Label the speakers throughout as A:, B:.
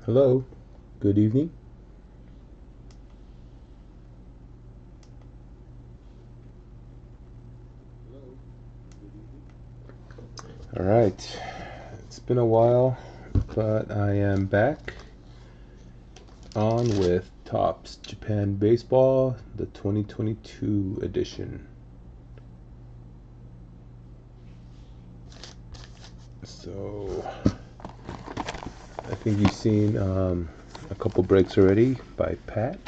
A: Hello, good evening. All right, it's been a while, but I am back on with Topps Japan Baseball, the 2022 edition. So, I think you've seen a couple breaks already by Pat,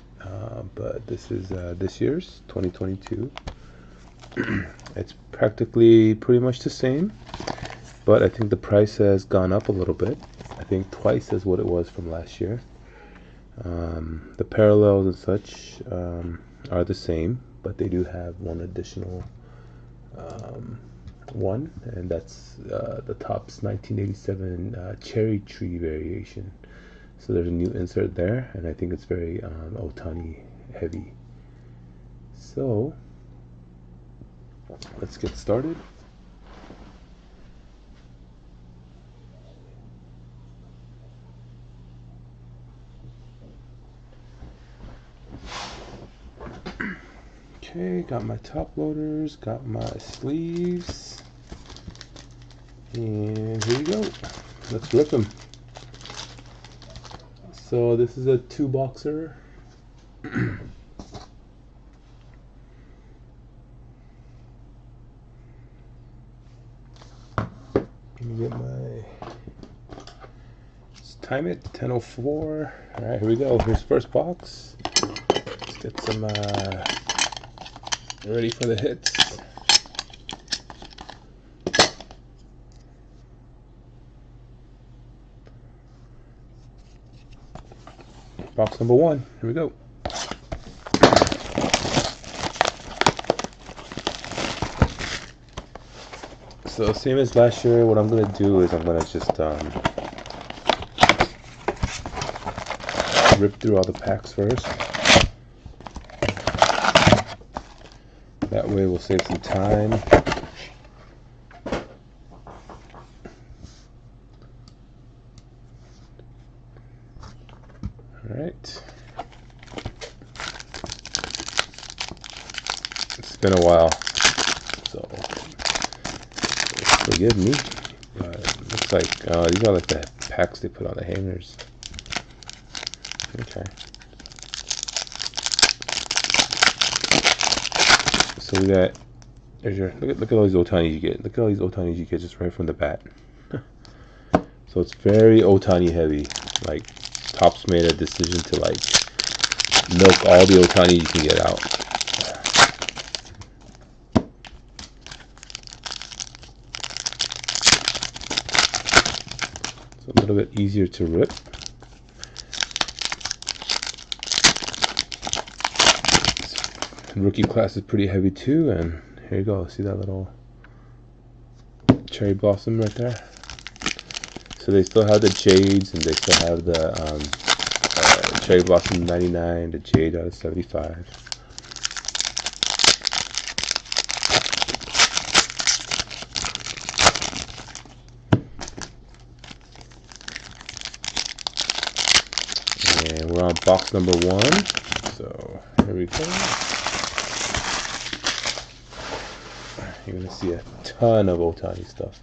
A: but this is this year's 2022. It's practically pretty much the same, but I think the price has gone up a little bit. I think twice as what it was from last year. The parallels and such are the same, but they do have one additional one, and that's the Topps 1987 Cherry Tree variation. So there's a new insert there, and I think it's very Ohtani heavy. So let's get started. Okay, got my top loaders, got my sleeves, and here we go. Let's rip them. So this is a 2-boxer. Let me get my... Let's time it, 10:04. Alright, here we go. Here's first box. Let's get some ready for the hits. Box number 1. Here we go. So same as last year, what I'm gonna do is I'm gonna just rip through all the packs first. That way we'll save some time. Alright. It's been a while, so forgive me. But it looks like these are like the packs they put on the hangers. Okay. So we got, there's your, look at all these Ohtanis you get. Look at all these Ohtanis you get just right from the bat. So it's very Ohtani heavy. Like, Topps made a decision to like milk all the Ohtani you can get out. It's a little bit easier to rip. Rookie class is pretty heavy too, and here you go. See that little cherry blossom right there? So they still have the Jades, and they still have the cherry blossom 99, the Jade out of 75. And we're on box number 1. So here we go. You're going to see a ton of Ohtani stuff.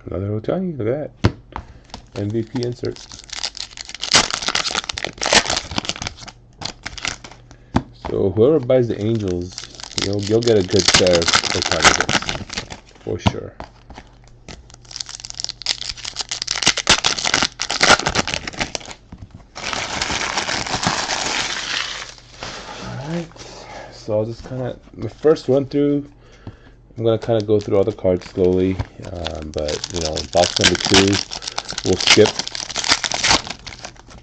A: Another Ohtani, look at that. MVP insert. So whoever buys the Angels, you'll get a good share of Ohtani hits, for sure. So I'll just kind of, the first run through, I'm going to kind of go through all the cards slowly, but you know, box number 2,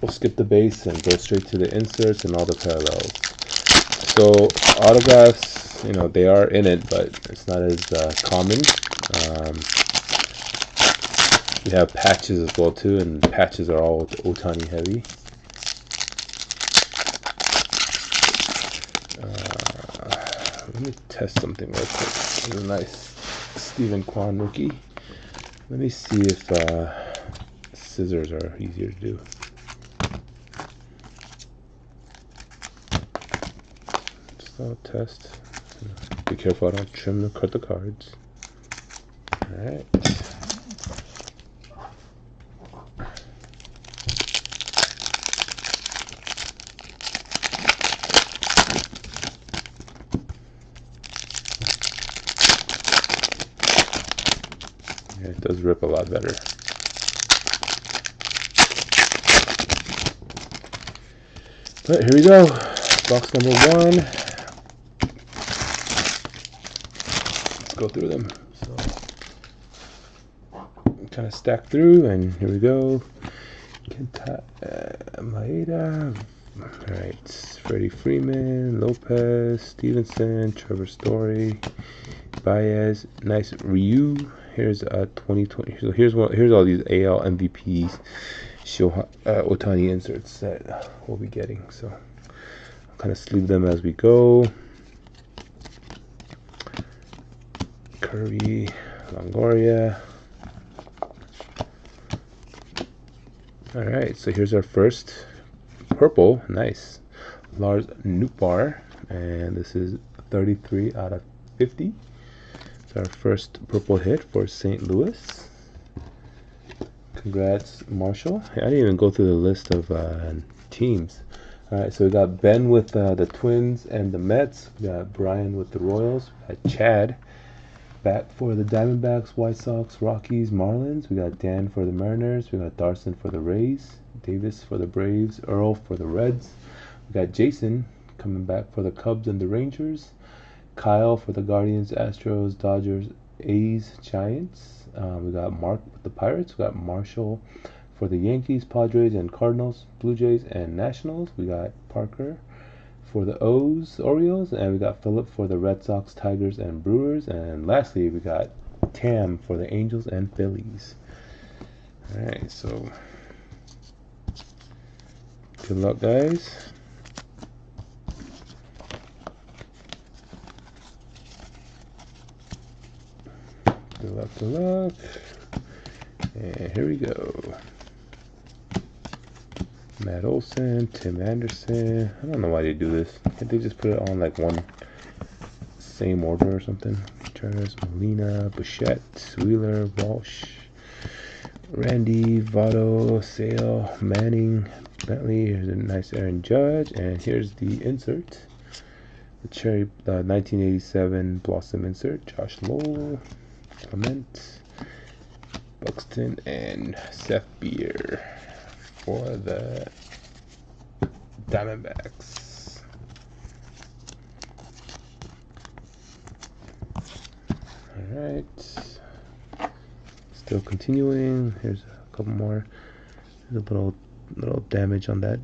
A: we'll skip the base and go straight to the inserts and all the parallels. So autographs, you know, they are in it, but it's not as common. We have patches as well too, and patches are all Ohtani heavy. Let me test something real quick. This is a nice Steven Kwan rookie. Let me see if scissors are easier to do. Just a test. Be careful I don't cut the cards. Alright. It does rip a lot better. But here we go. Box number 1. Let's go through them. So kind of stack through, and here we go. Maeda. Alright. Freddie Freeman, Lopez, Stevenson, Trevor Story, Baez, nice Ryu. Here's 2020. So here's all these AL MVPs, Ohtani inserts that we'll be getting. So I'll kind of sleeve them as we go. Curry, Longoria. All right, so here's our first purple. Nice, Lars Nootbaar, and this is 33 out of 50. Our first purple hit for St. Louis. Congrats, Marshall. I didn't even go through the list of teams. Alright, so we got Ben with the Twins and the Mets. We got Brian with the Royals. We got Chad back for the Diamondbacks, White Sox, Rockies, Marlins. We got Dan for the Mariners. We got Darson for the Rays. Davis for the Braves. Earl for the Reds. We got Jason coming back for the Cubs and the Rangers. Kyle for the Guardians, Astros, Dodgers, A's, Giants. We got Mark with the Pirates. We got Marshall for the Yankees, Padres, and Cardinals, Blue Jays, and Nationals. We got Parker for the Orioles, and we got Phillip for the Red Sox, Tigers, and Brewers. And lastly, we got Tam for the Angels and Phillies. Alright, so good luck, guys. Good luck. And here we go. Matt Olson, Tim Anderson. I don't know why they do this. Can't they just put it on like one same order or something? Charles, Molina, Bichette, Wheeler, Walsh, Randy, Votto, Sale, Manning, Bentley. Here's a nice Aaron Judge. And here's the insert. The cherry 1987 Blossom insert. Josh Lowell, Clement, Buxton, and Seth Beer for the Diamondbacks. Alright. Still continuing. Here's a couple more. There's a little damage on that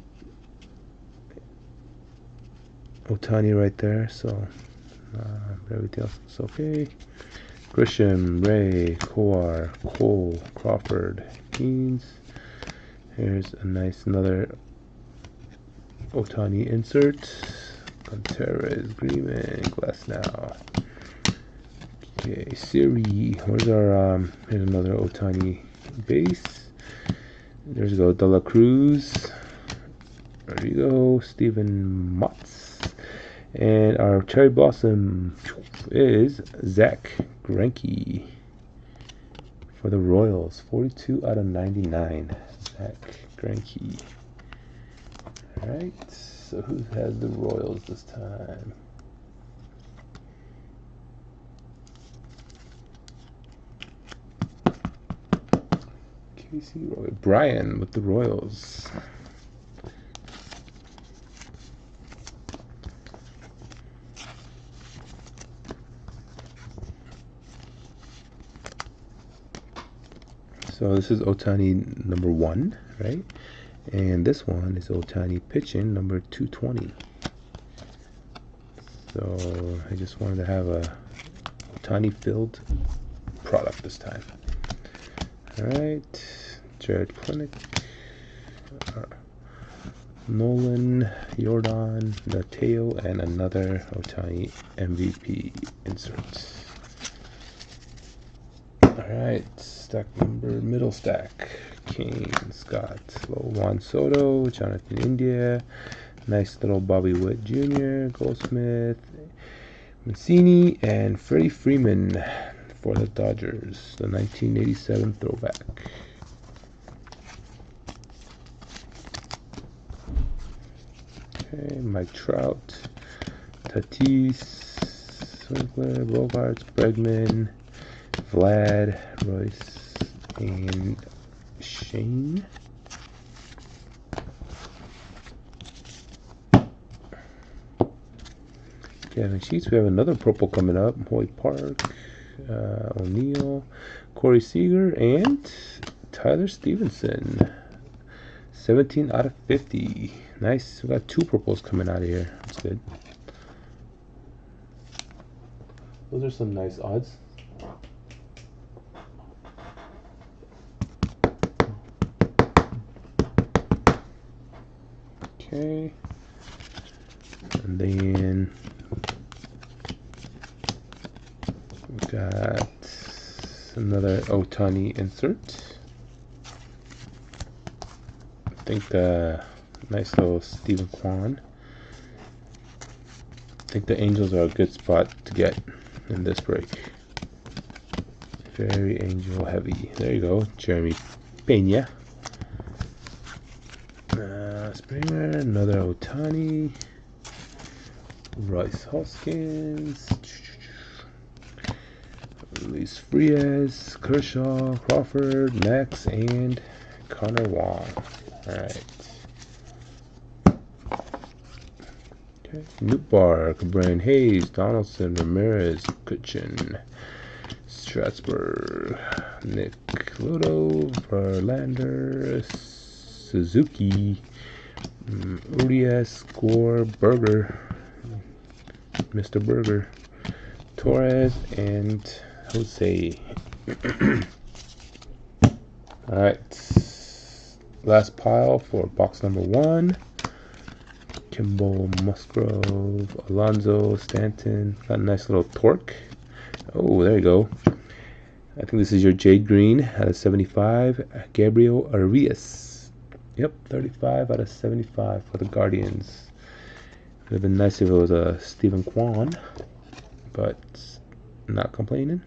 A: Ohtani right there, so everything else is okay. Grisham, Ray, Kowar, Cole, Crawford, Keynes. Here's a nice another Ohtani insert. Contreras, Greenman, Glasnow. Okay, Siri. Where's our here's another Ohtani base. There's go De La Cruz. There you go, Steven Motz. And our cherry blossom is Zach Greinke for the Royals, 42 out of 99. Zach Greinke. Alright, so who has the Royals this time? Casey Roy. Brian with the Royals. So this is Ohtani number 1, right? And this one is Ohtani pitching number 220. So I just wanted to have a Ohtani filled product this time. Alright, Jared Clinic, Nolan, Jordan, Mateo, and another Ohtani MVP insert. Alright, stack number, middle stack. Kane, Scott, Juan Soto, Jonathan India, nice little Bobby Witt Jr., Goldsmith, Mancini, and Freddie Freeman for the Dodgers, the 1987 throwback. Okay, Mike Trout, Tatis, Winkler, Bogarts, Bregman, Vlad, Royce, and Shane. Kevin Sheets. We have another purple coming up. Hoy Park, O'Neill, Corey Seager, and Tyler Stevenson. 17 out of 50. Nice. We got 2 purples coming out of here. That's good. Those are some nice odds. Okay. And then we got another Ohtani insert. I think the nice little Stephen Kwan. I think the Angels are a good spot to get in this break. Very Angel heavy. There you go, Jeremy Pena. Springer, another Ohtani. Royce Hoskins, Luis Frias, Kershaw, Crawford, Max, and Connor Wong. Alright. Okay. Newbar, Brian Hayes, Donaldson, Ramirez, Kutchin, Strasburg, Nick Lodo, Verlander, Suzuki, Urias, Gore, Berger, Mr. Berger, Torres, and Jose. Alright, last pile for box number 1. Kimball, Musgrove, Alonso, Stanton. Got a nice little torque. Oh, there you go. I think this is your Jade Green out of 75. Gabriel Arias. Yep, 35 out of 75 for the Guardians. It would have been nice if it was a Stephen Kwan, but not complaining.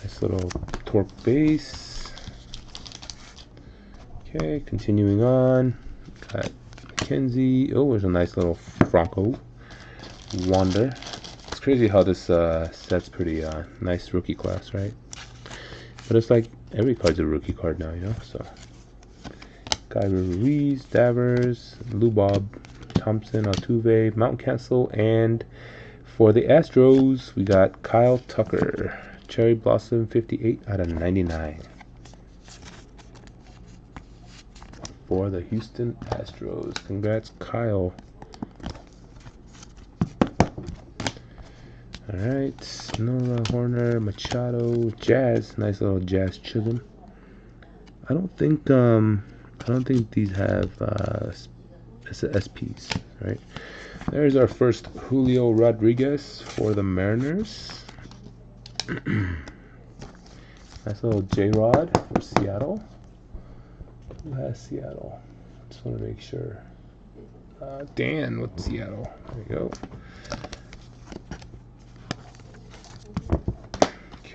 A: Nice little torque base. Okay, continuing on. Got McKenzie. Oh, there's a nice little Franco. Wander. It's crazy how this set's pretty nice rookie class, right? But it's like every card's a rookie card now, you know. So, Kyler Ruiz, Davers, Lubob, Thompson, Altuve, Mountain Castle, and for the Astros, we got Kyle Tucker, Cherry Blossom, 58 out of 99 for the Houston Astros. Congrats, Kyle. Alright, Nola, Horner, Machado, Jazz, nice little Jazz Chisholm. I don't think these have SPs, right? There's our first Julio Rodriguez for the Mariners. Nice little J-Rod for Seattle. Who has Seattle? Just want to make sure. Dan with Seattle. There you go.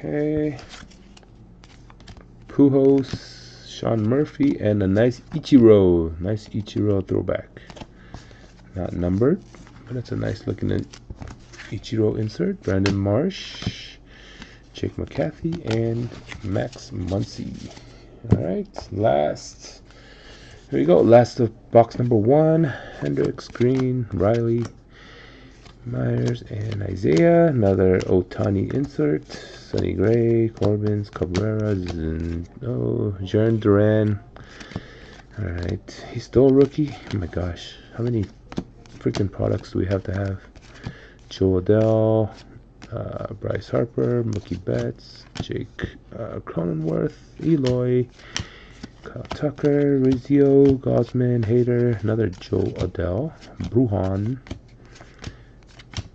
A: Okay. Pujols, Sean Murphy, and a nice Ichiro. Nice Ichiro throwback. Not numbered, but it's a nice looking Ichiro insert. Brandon Marsh, Jake McCarthy, and Max Muncy. Alright, last. Here we go. Last of box number 1. Hendricks, Green, Riley, Myers and Isaiah. Another Otani insert. Sonny Gray, Corbin, Cabrera, Jern Duran. Alright, he's still a rookie. Oh my gosh, how many freaking products do we have to have? Joe Adell, Bryce Harper, Mookie Betts, Jake Cronenworth, Eloy, Kyle Tucker, Rizzo, Gosman, Hader, another Joe Adell, Bruhan,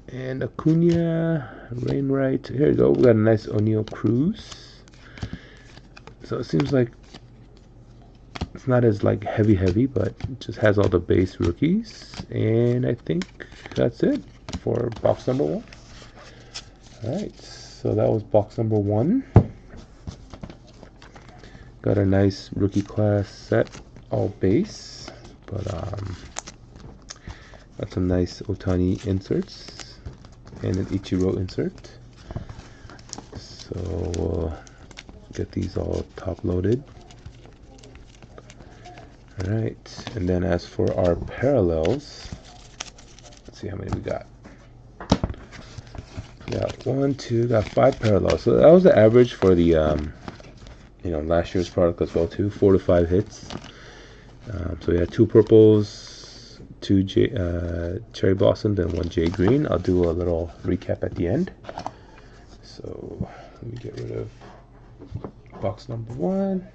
A: and Acuna, Rainwright. Here we go. We got a nice O'Neal Cruz. So it seems like it's not as like heavy, but it just has all the base rookies. And I think that's it for box number 1. Alright, so that was box number 1. Got a nice rookie class set, all base, but got some nice Otani inserts and an Ichiro insert. So we'll get these all top loaded. Alright, and then as for our parallels, let's see how many we got. Got 5 parallels. So that was the average for the last year's product as well too. 4 to 5 hits. So we had 2 purples, 2 cherry blossoms, and 1 jade green. I'll do a little recap at the end. So let me get rid of box number 1.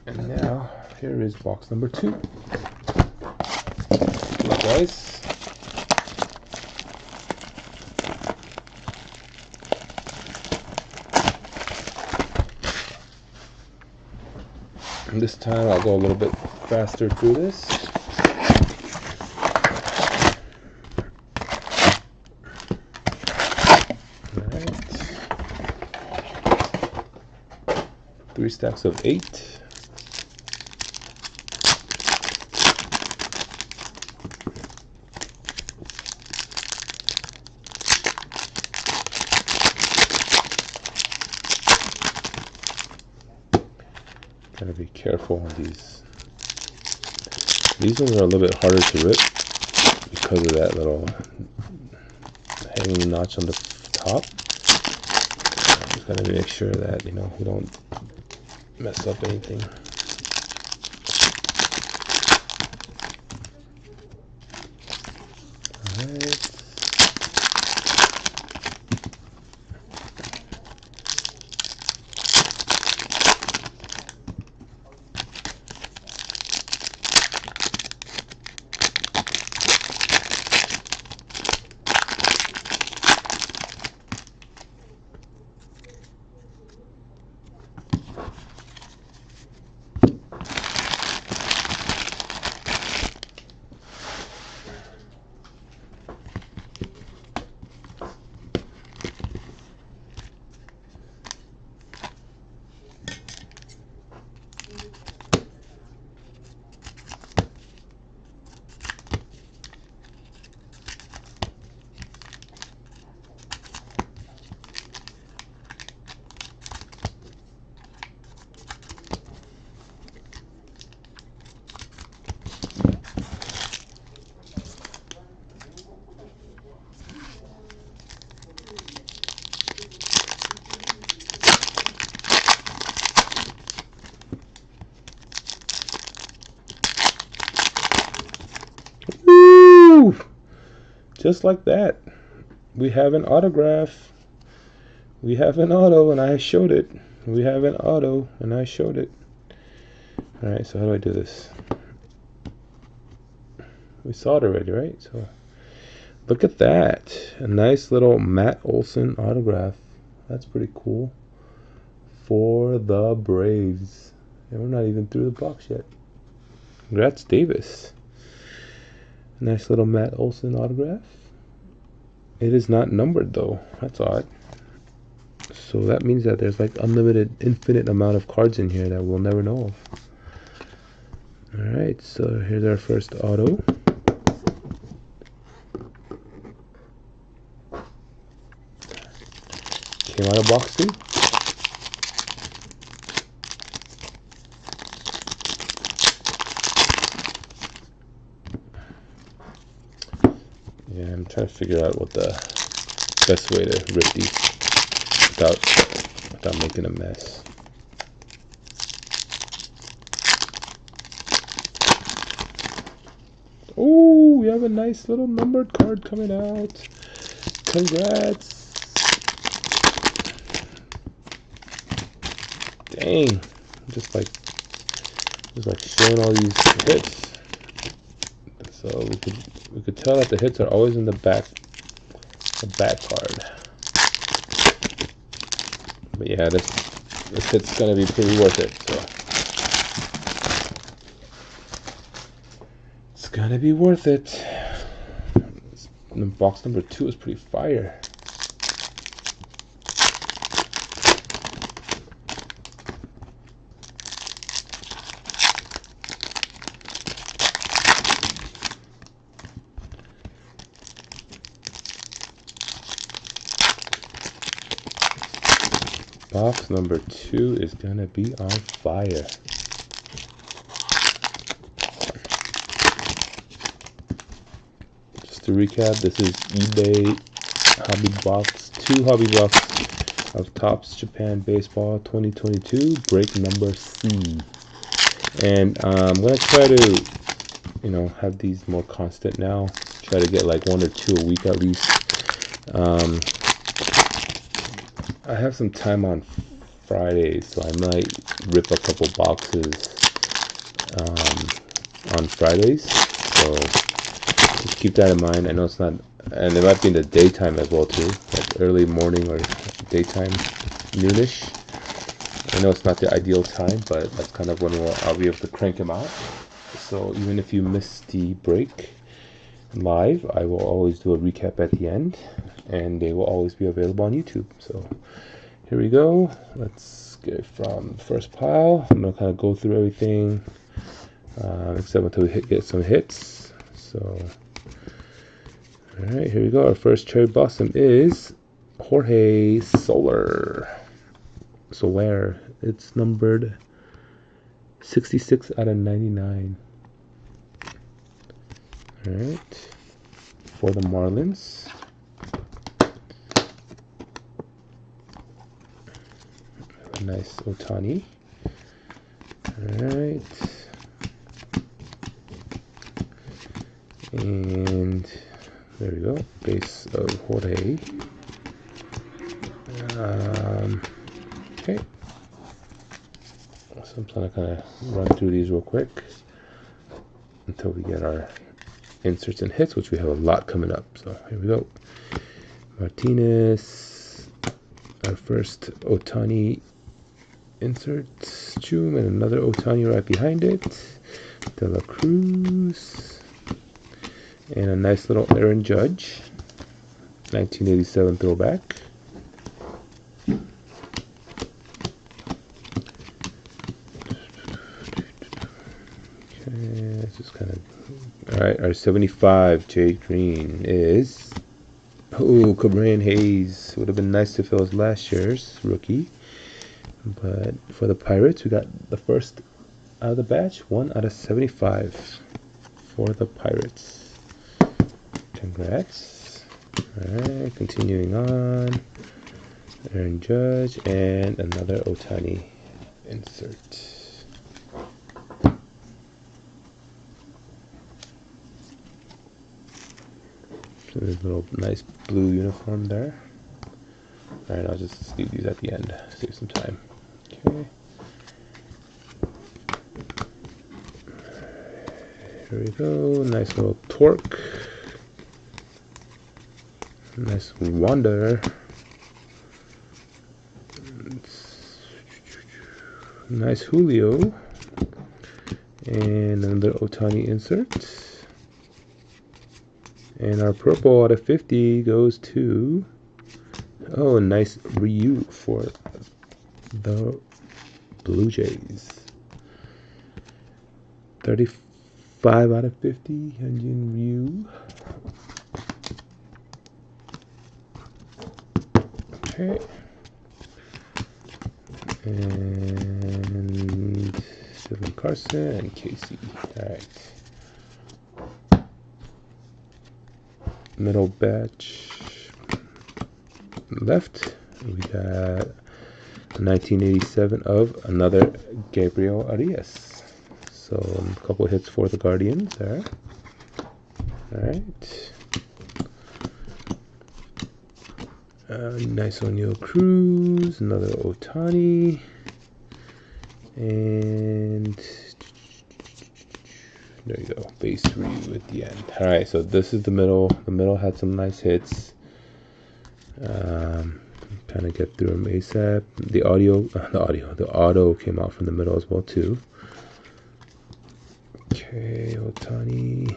A: And now here is box number 2. Good luck, guys. And this time I'll go a little bit faster through this. Alright. 3 stacks of 8. Gotta be careful on these. These ones are a little bit harder to rip because of that little hanging notch on the top. Just gotta make sure that we don't mess up anything. Alright. Woo! Just like that. We have an autograph. We have an auto, and I showed it. We have an auto, and I showed it. Alright, so how do I do this? We saw it already, right? So look at that. A nice little Matt Olson autograph. That's pretty cool. For the Braves. And we're not even through the box yet. Congrats, Davis. Nice little Matt Olson autograph. It is not numbered though. That's odd. So that means that there's like unlimited, infinite amount of cards in here that we'll never know of. Alright, so here's our first auto. Came out of box 2. Yeah, I'm trying to figure out what the best way to rip these without making a mess. Oh, we have a nice little numbered card coming out. Congrats. Dang. Just like showing all these hits. So we could tell that the hits are always in the back card. But yeah, this hit's gonna be pretty worth it. So it's gonna be worth it. Box number 2 is pretty fire. Box number 2 is gonna be on fire. Just to recap, this is eBay Hobby Box, 2 Hobby Box of Topps Japan Baseball 2022, break number C. And I'm gonna try to, have these more constant now. Try to get like 1 or 2 a week at least. I have some time on Fridays, so I might rip a couple boxes on Fridays. So just keep that in mind. I know it's not, and it might be in the daytime as well too, like early morning or daytime, noonish. I know it's not the ideal time, but that's kind of when I'll be able to crank them out. So even if you miss the break live, I will always do a recap at the end, and they will always be available on YouTube. So here we go. Let's get it from the first pile. I'm gonna kind of go through everything except until we get some hits. So all right, here we go. Our first cherry blossom is Jorge Soler. It's numbered 66 out of 99. All right, for the Marlins. A nice Ohtani. All right, and there we go. Base of Jorge. Okay. So I'm trying to kind of run through these real quick until we get our inserts and hits, which we have a lot coming up. So here we go. Martinez, our first Ohtani insert, Chum, and another Ohtani right behind it. De La Cruz, and a nice little Aaron Judge, 1987 throwback. It's just kind of, all right, our 75 Jake Green is, Cabrian Hayes. Would have been nice if it was last year's rookie, but for the Pirates, we got the first out of the batch, 1 out of 75 for the Pirates. Congrats. All right, continuing on, Aaron Judge and another Ohtani insert. So there's a little nice blue uniform there. Alright, I'll just leave these at the end, save some time. Okay. Here we go, nice little Torque. Nice Wander. Nice Julio. And another Ohtani insert. And our purple out of 50 goes to, a nice Ryu for the Blue Jays. 35 out of 50, Hyunjin Ryu. Okay. And Dylan Carson and Casey. Alright. middle batch left. We got 1987 of another Gabriel Arias. So a couple hits for the Guardians there. Alright. Nice O'Neal Cruz, another Ohtani, and there you go, base 3 at the end. Alright, so this is the middle. The middle had some nice hits. Kind of get through them ASAP. The auto came out from the middle as well too. Okay, Ohtani.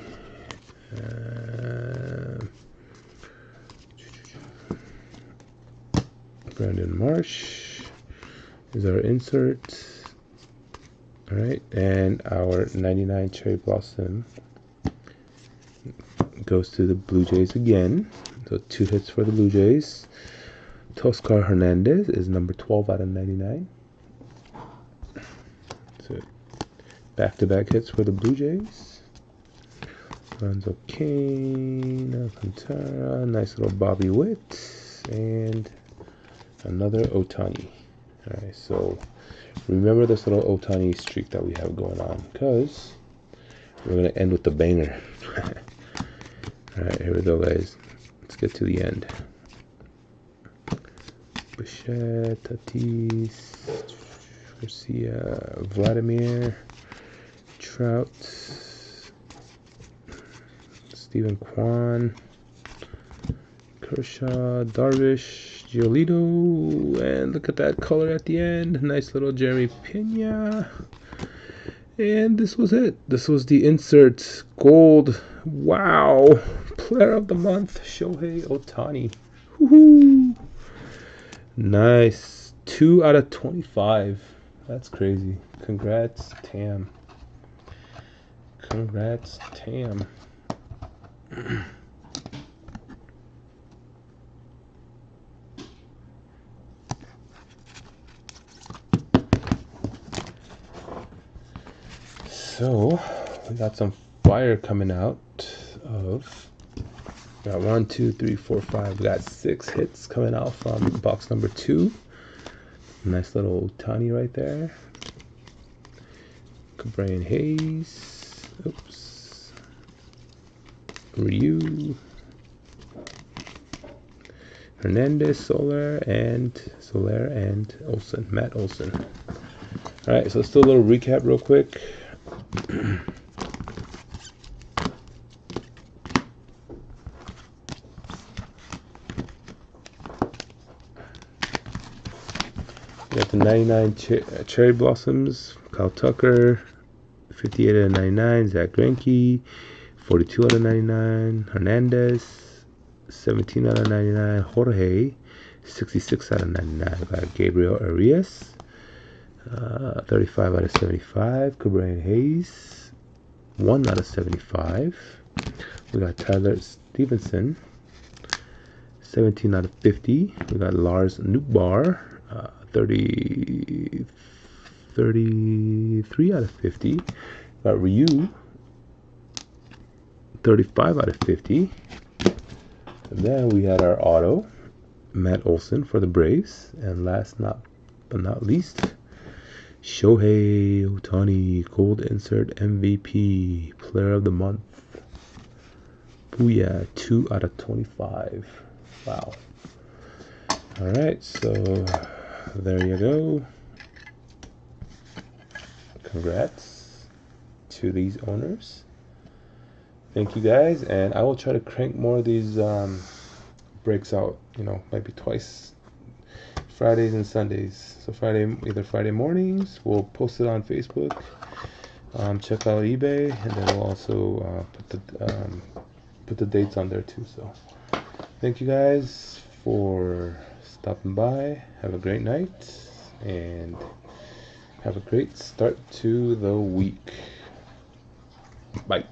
A: Brandon Marsh is our insert. Alright, and our 99 Cherry Blossom goes to the Blue Jays again. So 2 hits for the Blue Jays. Toscar Hernandez is number 12 out of 99. So back-to-back hits for the Blue Jays. Lorenzo Cain, Alcantara, nice little Bobby Witt, and another Ohtani. Alright, so remember this little Ohtani streak that we have going on, because we're going to end with the banger. Alright, here we go, guys. Let's get to the end. Bichette, Tatis, Garcia, Vladimir, Trout, Stephen Kwan, Kershaw, Darvish, Giolito, and look at that color at the end. Nice little Jeremy Pena. And this was it. This was the insert gold. Wow. Player of the month, Shohei Ohtani. Woohoo. Nice. 2 out of 25. That's crazy. Congrats, Tam. Congrats, Tam. So, we got some fire coming out of. We got 1, 2, 3, 4, 5. We got 6 hits coming out from box number 2. Nice little Ohtani right there. Brian Hayes. Oops. Ryu. Hernandez, Soler, and Olsen. Matt Olsen. Alright, so let's do a little recap real quick. We got the 99 Cherry Blossoms, Kyle Tucker, 58 out of 99, Zach Greinke, 42 out of 99, Hernandez, 17 out of 99, Jorge, 66 out of 99. We got Gabriel Arias, 35 out of 75, Brian Hayes, 1 out of 75. We got Tyler Stevenson, 17 out of 50. We got Lars Nootbaar, 33 out of 50. Got Ryu, 35 out of 50. And then we had our auto, Matt Olson for the Braves. And last but not least, Shohei Ohtani, gold insert MVP, player of the month. Booyah, 2 out of 25. Wow. Alright, so there you go. Congrats to these owners. Thank you guys, and I will try to crank more of these breaks out, maybe twice, Fridays and Sundays. So either Friday mornings, we'll post it on Facebook, check out eBay, and then we'll also put the dates on there too. So thank you guys for stopping by. Have a great night, and have a great start to the week. Bye.